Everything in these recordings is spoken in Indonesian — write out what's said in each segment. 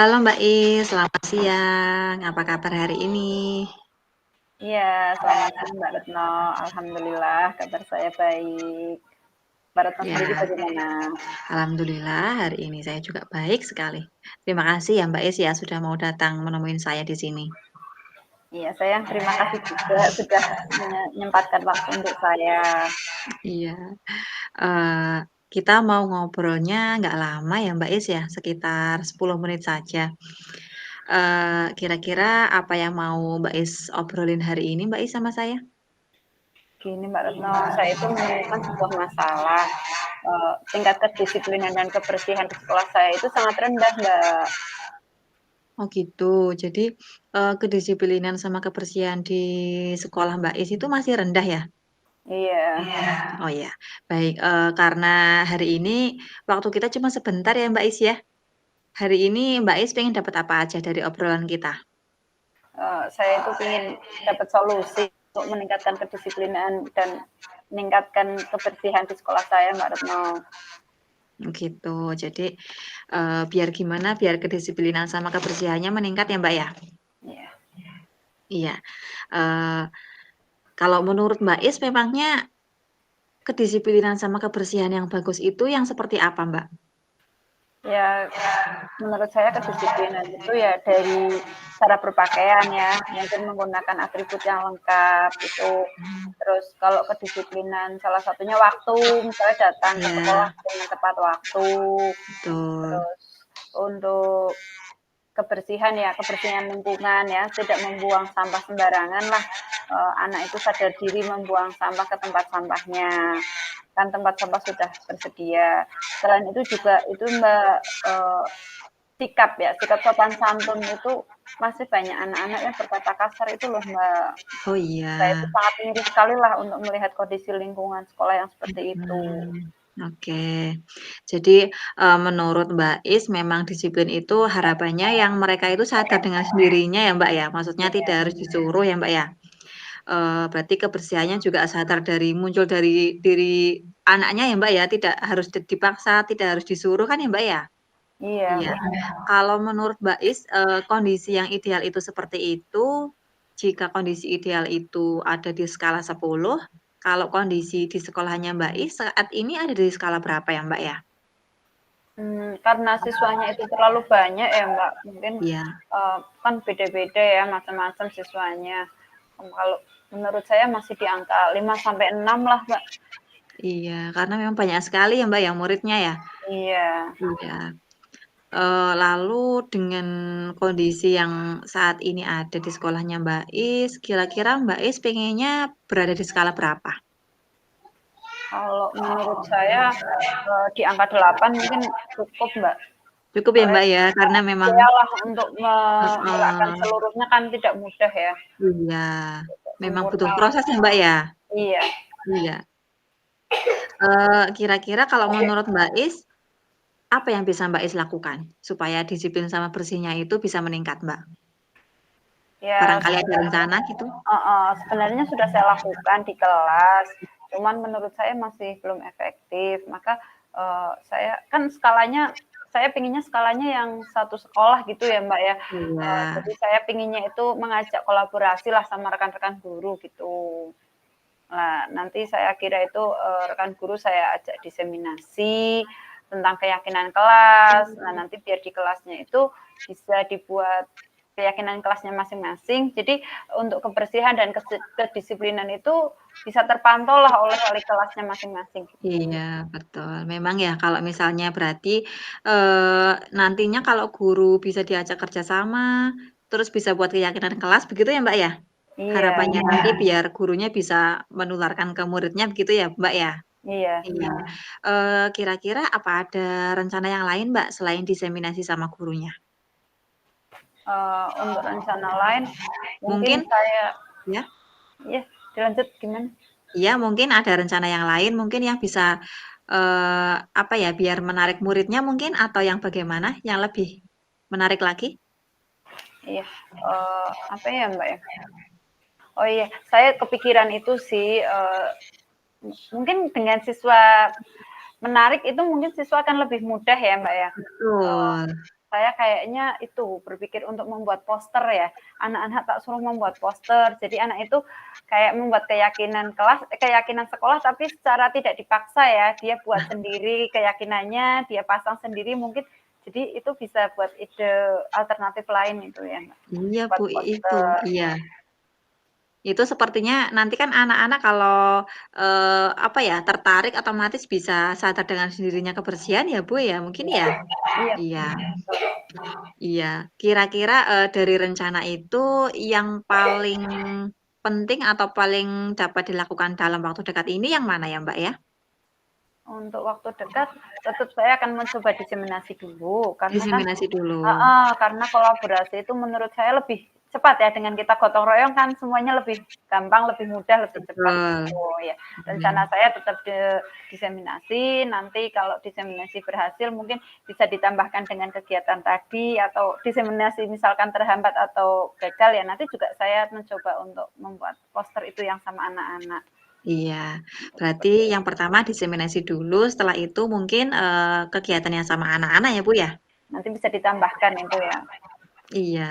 Halo Mbak Is, selamat siang. Apa kabar hari ini? Iya, selamat siang Mbak Retno. Alhamdulillah kabar saya baik. Mbak Retno Ya, sendiri bagaimana? alhamdulillah hari ini saya juga baik sekali. Terima kasih ya Mbak Is ya sudah mau datang menemuin saya di sini. Iya, saya terima kasih juga sudah menyempatkan waktu untuk saya. Iya, eee, kita mau ngobrolnya nggak lama ya Mbak Is ya, sekitar 10 menit saja. Kira-kira apa yang mau Mbak Is obrolin hari ini Mbak Is sama saya? Gini Mbak Retno, saya itu menemukan sebuah masalah. Tingkat kedisiplinan dan kebersihan di sekolah saya itu sangat rendah, Mbak. Oh gitu. Jadi, kedisiplinan sama kebersihan di sekolah Mbak Is itu masih rendah ya? Iya. Oh ya, baik, karena hari ini waktu kita cuma sebentar ya Mbak Is ya. Hari ini Mbak Is pengen dapat apa aja dari obrolan kita? Saya itu ingin dapat solusi untuk meningkatkan kedisiplinan dan meningkatkan kebersihan di sekolah saya, Mbak Retno. Gitu. Jadi, biar gimana, biar kedisiplinan sama kebersihannya meningkat ya Mbak ya? Iya. Iya, eee, kalau menurut Mbak Is memangnya kedisiplinan sama kebersihan yang bagus itu yang seperti apa Mbak? Ya, menurut saya kedisiplinan itu ya dari cara berpakaian ya, mungkin menggunakan atribut yang lengkap itu. Terus kalau kedisiplinan salah satunya waktu, misalnya datang ke sekolah Iya, dengan tepat waktu. betul. Terus untuk kebersihan ya, kebersihan lingkungan ya, tidak membuang sampah sembarangan lah. Anak itu sadar diri membuang sampah ke tempat sampahnya. Kan tempat sampah sudah tersedia. Selain itu juga itu Mbak sikap ya, sikap sopan santun itu masih banyak anak-anak yang berkata kasar itu loh Mbak. Oh Saya itu iya. sangat miris sekali lah untuk melihat kondisi lingkungan sekolah yang seperti itu. Oke. Jadi, menurut Mbak Is memang disiplin itu harapannya yang mereka itu sadar dengan sendirinya ya, Mbak, ya? Maksudnya Iya, tidak harus disuruh ya, Mbak, ya? Berarti kebersihannya juga sadar muncul dari diri anaknya ya, Mbak, ya? Tidak harus dipaksa, tidak harus disuruh kan ya, Mbak, ya? iya Iya. benar. Kalau menurut Mbak Is, kondisi yang ideal itu seperti itu, jika kondisi ideal itu ada di skala 10, kalau kondisi di sekolahnya Mbak Is saat ini ada di skala berapa ya, Mbak, ya? Karena siswanya itu terlalu banyak ya Mbak, mungkin Iya. kan beda-beda ya macam-macam siswanya. Kalau menurut saya masih di angka 5 sampai 6 lah Mbak. Iya, karena memang banyak sekali ya, Mbak, ya, muridnya ya? Iya. Iya. Lalu dengan kondisi yang saat ini ada di sekolahnya Mbak Is, kira-kira Mbak Is pengennya berada di skala berapa? Kalau menurut saya di angka 8 mungkin cukup Mbak. Cukup ya, Soalnya Mbak, ya? Karena memang iyalah untuk menerapkan heeh, seluruhnya kan tidak mudah ya, iya, tidak memang butuh sempurna. proses ya, Mbak, ya? Iya. Iya. Kira-kira kalau menurut Mbak Is, apa yang bisa Mbak Is lakukan supaya disiplin sama bersihnya itu bisa meningkat, Mbak? Ya Barangkali ada rencana gitu? sebenarnya sudah saya lakukan di kelas, cuman menurut saya masih belum efektif. Maka, saya kan skalanya saya pinginnya skalanya yang satu sekolah gitu ya, Mbak, ya. Iya. Jadi saya pinginnya itu mengajak kolaborasi lah sama rekan-rekan guru gitu. Nah, nanti saya kira itu, rekan guru saya ajak diseminasi tentang keyakinan kelas. Nah, nanti biar di kelasnya itu bisa dibuat keyakinan kelasnya masing-masing. Jadi untuk kebersihan dan kedisiplinan itu bisa terpantau lah oleh wali kelasnya masing-masing gitu. Iya, betul. Memang ya kalau misalnya berarti, nantinya kalau guru bisa diajak kerja sama, terus bisa buat keyakinan kelas begitu ya, Mbak, ya? Iya, Harapannya nanti biar gurunya bisa menularkan ke muridnya begitu ya, Mbak, ya? iya. Iya. Kira-kira apa ada rencana yang lain, Mbak, selain diseminasi sama gurunya? Untuk rencana lain mungkin Mungkin saya ya? ya dilanjut gimana? Iya, mungkin ada rencana yang lain mungkin yang bisa, apa ya, biar menarik muridnya mungkin atau yang bagaimana, yang lebih menarik lagi? Iya, apa ya, Mbak, ya? Oh iya, saya kepikiran itu sih, mungkin dengan siswa menarik itu mungkin siswa akan lebih mudah ya, Mbak, ya. Betul. saya kayaknya itu berpikir untuk membuat poster ya. Anak-anak tak suruh membuat poster. Jadi anak itu kayak membuat keyakinan sekolah tapi secara tidak dipaksa ya. Dia buat sendiri keyakinannya, dia pasang sendiri mungkin. Jadi itu bisa buat ide alternatif lain itu ya, Mbak. Iya, Buat Bu, itu, poster. iya. Itu sepertinya nanti kan anak-anak kalau, apa ya, tertarik otomatis bisa sadar dengan sendirinya kebersihan ya, Bu, ya, mungkin Iya, ya? iya. Iya. Iya, kira-kira, dari rencana itu yang paling penting atau paling dapat dilakukan dalam waktu dekat ini yang mana ya, Mbak, ya? Untuk waktu dekat, tetap saya akan mencoba diseminasi dulu, karena kan Diseminasi dulu. karena kolaborasi itu menurut saya lebih cepat ya, dengan kita gotong royong kan semuanya lebih gampang, lebih mudah, lebih cepat Betul, gitu ya. mhm. Rencana saya tetap diseminasi, nanti kalau diseminasi berhasil mungkin bisa ditambahkan dengan kegiatan tadi, atau diseminasi misalkan terhambat atau gagal ya, nanti juga saya mencoba untuk membuat poster itu yang sama anak-anak. Iya, berarti Seperti yang itu. pertama diseminasi dulu, setelah itu mungkin, kegiatan yang sama anak-anak ya, Bu, ya? Nanti bisa ditambahkan itu ya. Iya,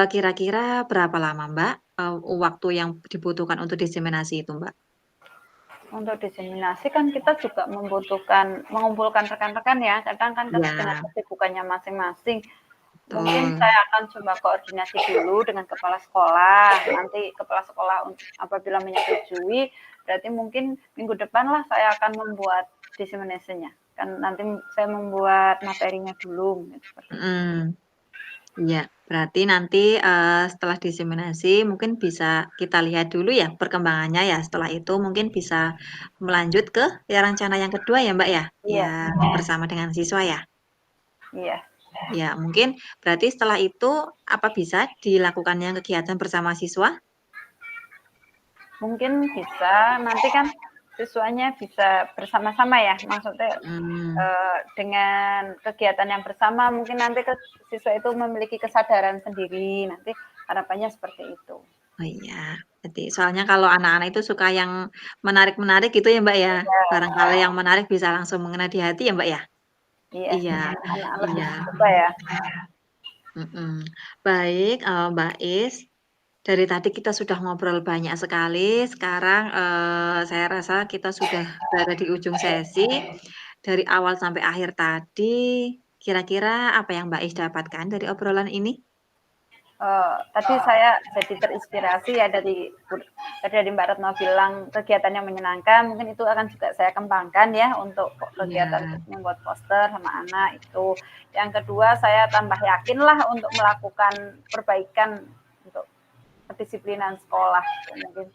kira-kira berapa lama, Mbak, waktu yang dibutuhkan untuk diseminasi itu, Mbak? Untuk diseminasi kan kita juga membutuhkan mengumpulkan rekan-rekan ya, kadang kan dengan Iya, kesibukannya masing-masing. Mungkin betul. saya akan coba koordinasi dulu dengan kepala sekolah, nanti kepala sekolah apabila menyetujui, berarti mungkin minggu depan lah saya akan membuat diseminasinya. Kan nanti saya membuat materinya dulu, gitu, seperti itu. Mhm. Iya, berarti nanti, setelah diseminasi mungkin bisa kita lihat dulu ya perkembangannya ya, setelah itu mungkin bisa melanjut ke ya rencana yang kedua ya, Mbak, ya? Iya, Yang bersama dengan siswa ya? iya. Ya, mungkin berarti setelah itu apa bisa dilakukannya kegiatan bersama siswa? Mungkin bisa, nanti kan siswanya bisa bersama-sama ya, maksudnya Mhm. dengan kegiatan yang bersama mungkin nanti siswa itu memiliki kesadaran sendiri, nanti harapannya seperti itu. Oh iya, berarti soalnya kalau anak-anak itu suka yang menarik-menarik gitu ya, Mbak, ya? Barangkali yang menarik bisa langsung mengena di hati ya, Mbak, ya? Iya, Iya, anak lebih iya. suka ya. Mhm. Baik, Mbak Is, dari tadi kita sudah ngobrol banyak sekali, sekarang, saya rasa kita sudah berada di ujung sesi. Dari awal sampai akhir tadi, kira-kira apa yang Mbak Is dapatkan dari obrolan ini? Tadi saya jadi terinspirasi ya dari Mbak Retno bilang kegiatan yang menyenangkan, mungkin itu akan juga saya kembangkan ya untuk kegiatan Iya. membuat poster sama anak itu. Yang kedua, saya tambah yakinlah untuk melakukan perbaikan untuk kedisiplinan sekolah. Mungkin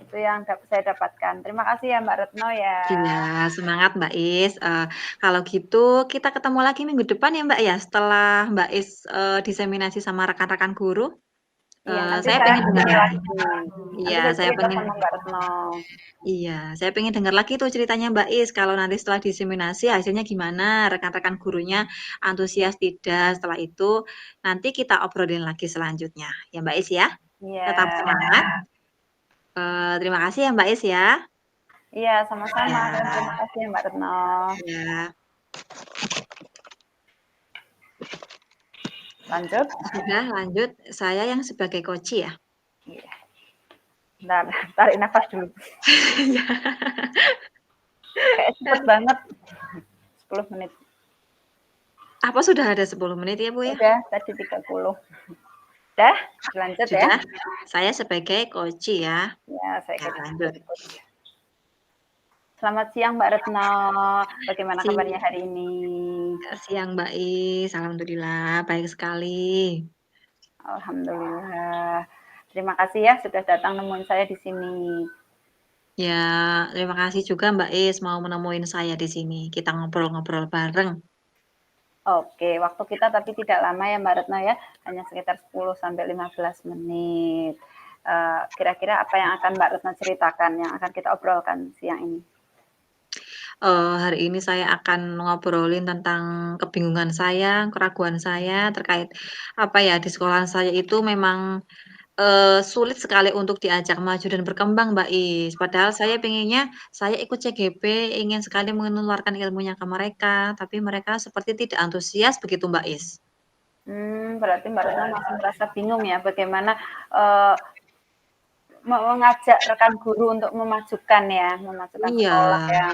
itu yang saya dapatkan. Terima kasih ya Mbak Retno ya. Iya, semangat Mbak Is, kalau gitu kita ketemu lagi minggu depan ya, Mbak, ya, setelah Mbak Is, diseminasi sama rekan-rekan guru? Iya, nanti Saya saya pengen dengar hubungi lagi. lagi. Iya, Nanti saya saya cerita pengen sama Mbak Retno. iya, saya pengen dengar lagi tuh ceritanya Mbak Is, kalau nanti setelah diseminasi hasilnya gimana, rekan-rekan gurunya antusias tidak, setelah itu nanti kita obrolin lagi selanjutnya, ya Mbak Is ya. Tetap Iya, semangat, terima kasih ya Mbak Is ya. iya sama-sama. Dan terima Ya, kasih ya Mbak Retno. ya, Lanjut. sudah lanjut saya yang sebagai coach ya. Iya. Bentar, tarik nafas dulu. Iya. Kayak cepet banget. 10 menit. Apa sudah ada 10 menit ya, Bu, ya? Udah, tadi 30. Udah, lanjut ya. Sudah, saya sebagai coach ya. Ya, saya Ya lanjut. ikut. Selamat siang Mbak Retno. Bagaimana Si kabarnya hari ini? siang, Mbak Is, alhamdulillah baik sekali. Alhamdulillah. Terima kasih ya sudah datang nemuin saya di sini. Ya, terima kasih juga Mbak Is mau menemuin saya di sini. Kita ngobrol-ngobrol bareng. Oke, waktu kita tapi tidak lama ya Mbak Retno ya, hanya sekitar 10 sampai 15 menit. Kira-kira apa yang akan Mbak Retno ceritakan, yang akan kita obrolkan siang ini? Hari ini saya akan ngobrolin tentang kebingungan saya, keraguan saya terkait, apa ya, di sekolahan saya itu memang, sulit sekali untuk diajak maju dan berkembang, Mbak Is. Padahal saya pengennya saya ikut CGP, ingin sekali menularkan ilmunya ke mereka, tapi mereka seperti tidak antusias begitu, Mbak Is. Berarti Mbak Retno masih merasa bingung ya bagaimana, eee, mengajak rekan guru untuk memajukan Iya, sekolah ya.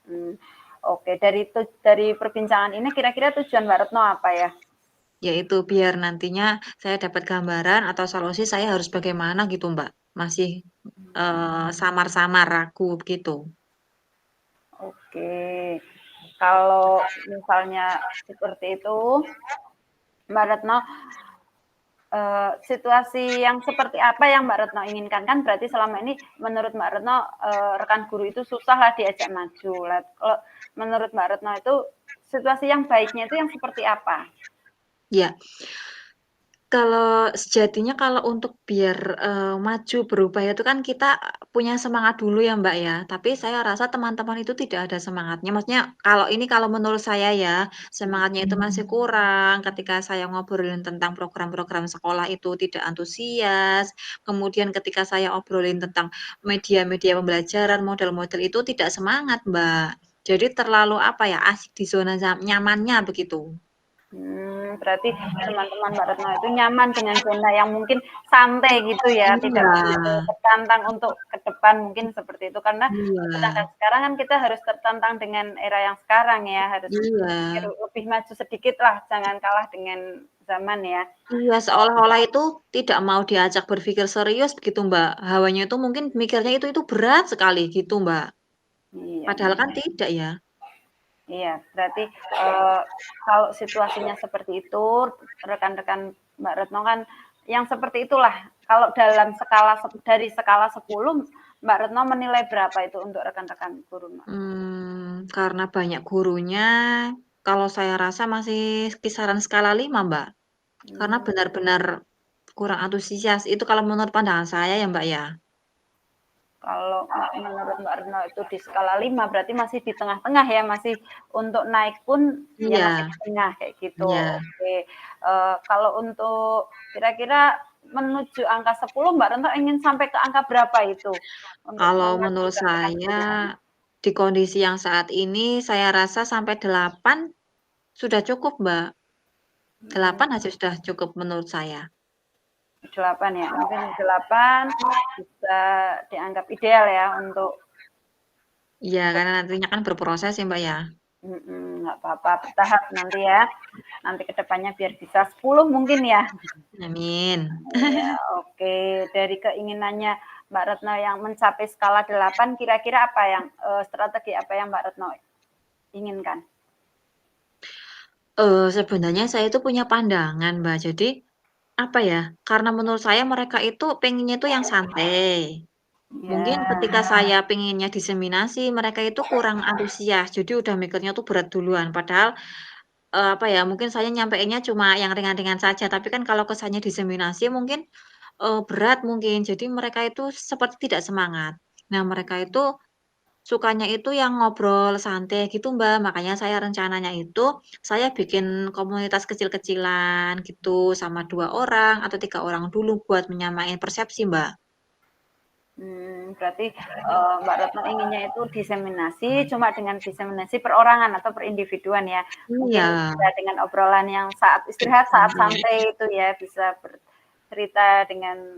Mhm. Oke, dari perbincangan ini kira-kira tujuan Mbak Retno apa ya? yaitu biar nantinya saya dapat gambaran atau solusi saya harus bagaimana gitu, Mbak. Masih, samar-samar ragu begitu. Oke. Kalau misalnya seperti itu, Mbak Retno, situasi yang seperti apa yang Mbak Retno inginkan? Kan berarti selama ini menurut Mbak Retno, rekan guru itu susah lah diajak maju. Kalau menurut Mbak Retno itu situasi yang baiknya itu yang seperti apa? Ya. Kalau sejatinya kalau untuk biar, maju berubah itu kan kita punya semangat dulu ya, Mbak, ya. Tapi saya rasa teman-teman itu tidak ada semangatnya, maksudnya kalau menurut saya ya, semangatnya itu masih kurang ketika saya ngobrolin tentang program-program sekolah itu tidak antusias, kemudian ketika saya obrolin tentang media-media pembelajaran, model-model itu tidak semangat, Mbak. Jadi terlalu apa ya, asik di zona nyamannya begitu. Berarti teman-teman Mbak Retno itu nyaman dengan zona yang mungkin santai gitu ya, tidak Iya, begitu tertantang untuk ke depan mungkin seperti itu. Karena iya, sedangkan sekarang kan kita harus tertantang dengan era yang sekarang ya, harus berpikir iya. lebih maju sedikit lah, jangan kalah dengan zaman ya. Iya, seolah-olah itu tidak mau diajak berpikir serius begitu, Mbak. Hawanya itu mungkin mikirnya itu berat sekali gitu, Mbak. Iya, Padahal kan tidak ya. iya. Berarti kalau situasinya seperti itu, rekan-rekan Mbak Retno kan yang seperti itulah. Kalau dalam dari skala 10, Mbak Retno menilai berapa itu untuk rekan-rekan guru, Mbak? Karena banyak gurunya, kalau saya rasa masih kisaran skala 5, Mbak. Karena Hmm, benar-benar kurang antusias, itu kalau menurut pandangan saya ya, Mbak, ya. Kalau menurut Mbak Retno itu di skala 5 berarti masih di tengah-tengah ya, masih untuk naik pun ya masih Iya, di tengah kayak gitu. iya. Oke. Kalau untuk kira-kira menuju angka 10 Mbak Retno ingin sampai ke angka berapa itu untuk Kalau menurut memajukan rekan saya, guru? di kondisi yang saat ini, saya rasa sampai 8 sudah cukup, Mbak. Hmm, 8 aja sudah cukup menurut saya. 8 ya, mungkin 8 bisa dianggap ideal ya untuk Iya, karena nantinya kan berproses ya, Mbak, ya. nggak apa-apa, bertahap nanti ya. Nanti kedepannya biar bisa 10 mungkin ya. Amin. Iya, oke. Dari keinginannya Mbak Retno yang mencapai skala 8, kira-kira apa yang strategi apa yang Mbak Retno inginkan? Sebenarnya saya itu punya pandangan, Mbak. Jadi, apa ya, karena menurut saya mereka itu pengennya itu yang santai. Mungkin Ya, ketika saya pengennya diseminasi, mereka itu kurang antusias, jadi udah mikirnya tuh berat duluan. Padahal, apa ya, mungkin saya nyampeinnya cuma yang ringan-ringan saja, tapi kan kalau kesannya diseminasi mungkin, berat mungkin, jadi mereka itu seperti tidak semangat. Nah, mereka itu sukanya itu yang ngobrol santai gitu, Mbak. Makanya saya rencananya itu, saya bikin komunitas kecil-kecilan gitu, sama 2 orang atau 3 orang dulu buat menyamain persepsi, Mbak. berarti Mbak Retno inginnya itu diseminasi, cuma dengan diseminasi perorangan atau perindividuan ya. Mungkin Iya, bisa dengan obrolan yang saat istirahat, saat santai. santai itu ya, bisa bercerita dengan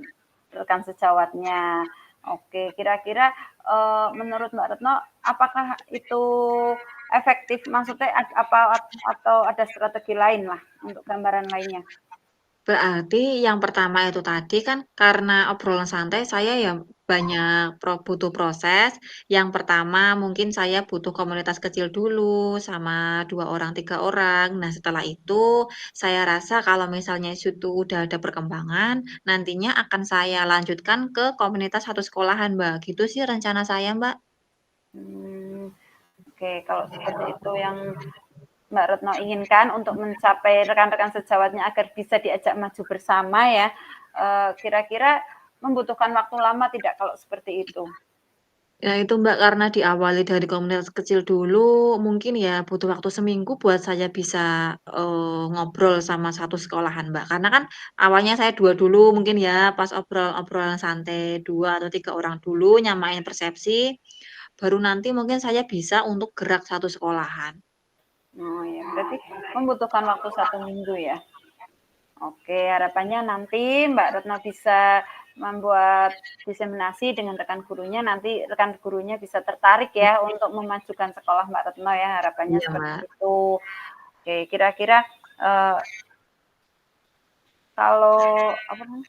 rekan sejawatnya. Oke, kira-kira menurut Mbak Retno, apakah itu efektif? Maksudnya atau ada strategi lain lah untuk gambaran lainnya? Berarti yang pertama itu tadi kan karena obrolan santai saya ya banyak butuh proses. Yang pertama mungkin saya butuh komunitas kecil dulu sama 2 orang, 3 orang. Nah, setelah itu saya rasa kalau misalnya situ udah ada perkembangan, nantinya akan saya lanjutkan ke komunitas satu sekolahan, Mbak. Gitu sih rencana saya, Mbak. Hmm, oke, kalau seperti itu yang Mbak Retno inginkan untuk mencapai rekan-rekan sejawatnya agar bisa diajak maju bersama ya, kira-kira membutuhkan waktu lama tidak kalau seperti itu? Ya itu Mbak, karena diawali dari komunitas kecil dulu, mungkin ya butuh waktu seminggu buat saya bisa, ngobrol sama satu sekolahan Mbak. Karena kan awalnya saya 2 dulu mungkin ya, pas obrolan santai 2 atau 3 orang dulu, nyamain persepsi, baru nanti mungkin saya bisa untuk gerak satu sekolahan. Oh ya, berarti membutuhkan waktu 1 minggu ya? Oke, harapannya nanti Mbak Retno bisa membuat diseminasi dengan rekan gurunya, nanti rekan gurunya bisa tertarik ya untuk memajukan sekolah Mbak Retno ya, harapannya Iya seperti Mbak. itu. Oke, kira-kira, kalau apa namanya,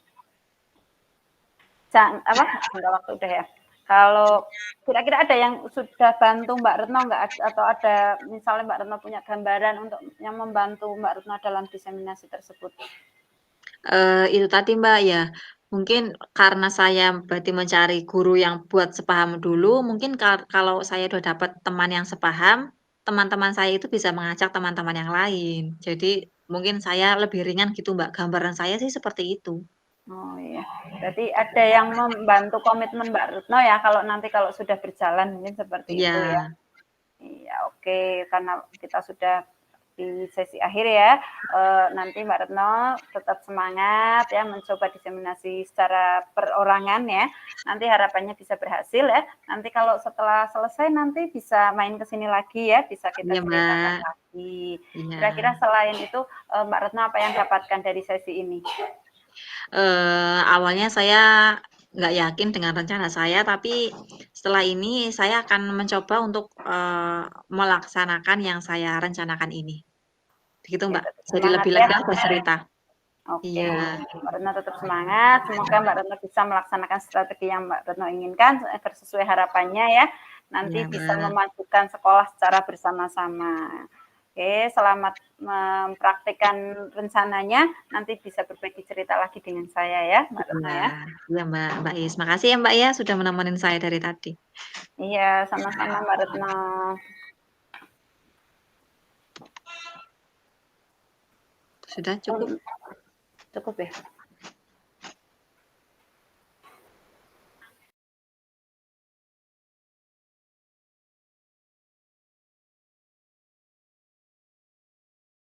apa, jangka waktu udah ya. Kalau kira-kira ada yang sudah bantu Mbak Retno nggak? Atau ada misalnya Mbak Retno punya gambaran untuk yang membantu Mbak Retno dalam diseminasi tersebut? Itu tadi Mbak, ya mungkin karena saya berarti mencari guru yang buat sepaham dulu, mungkin kalau saya udah dapat teman yang sepaham, teman-teman saya itu bisa mengajak teman-teman yang lain. Jadi mungkin saya lebih ringan gitu Mbak, gambaran saya sih seperti itu. Oh iya, berarti ada yang membantu komitmen Mbak Retno ya, kalau sudah berjalan mungkin seperti Iya, itu ya. Iya, oke, karena kita sudah di sesi akhir ya, nanti Mbak Retno tetap semangat ya mencoba diseminasi secara perorangan ya. Nanti harapannya bisa berhasil ya. Nanti kalau setelah selesai nanti bisa main ke sini lagi ya, bisa kita iya ceritakan Mbak, lagi. iya. Kira-kira selain itu, Mbak Retno apa yang dapatkan dari sesi ini? Awalnya saya nggak yakin dengan rencana saya, tapi setelah ini saya akan mencoba untuk, melaksanakan yang saya rencanakan ini. Begitu, Oke, Mbak. tetap Jadi semangat lebih ya. lega bercerita. Oke, Iya, Mbak Retno tetap semangat. Semoga Mbak Retno bisa melaksanakan strategi yang Mbak Retno inginkan agar sesuai harapannya ya. Nanti iya, bisa Mbak. memajukan sekolah secara bersama-sama. Oke, selamat mempraktikkan rencananya. Nanti bisa berbagi cerita lagi dengan saya ya, Mbak Retno Iya, ya. iya, Mbak Is. Makasih ya, Mbak, ya, sudah menemenin saya dari tadi. Iya, sama-sama Mbak Retno. Sudah cukup? Cukup ya?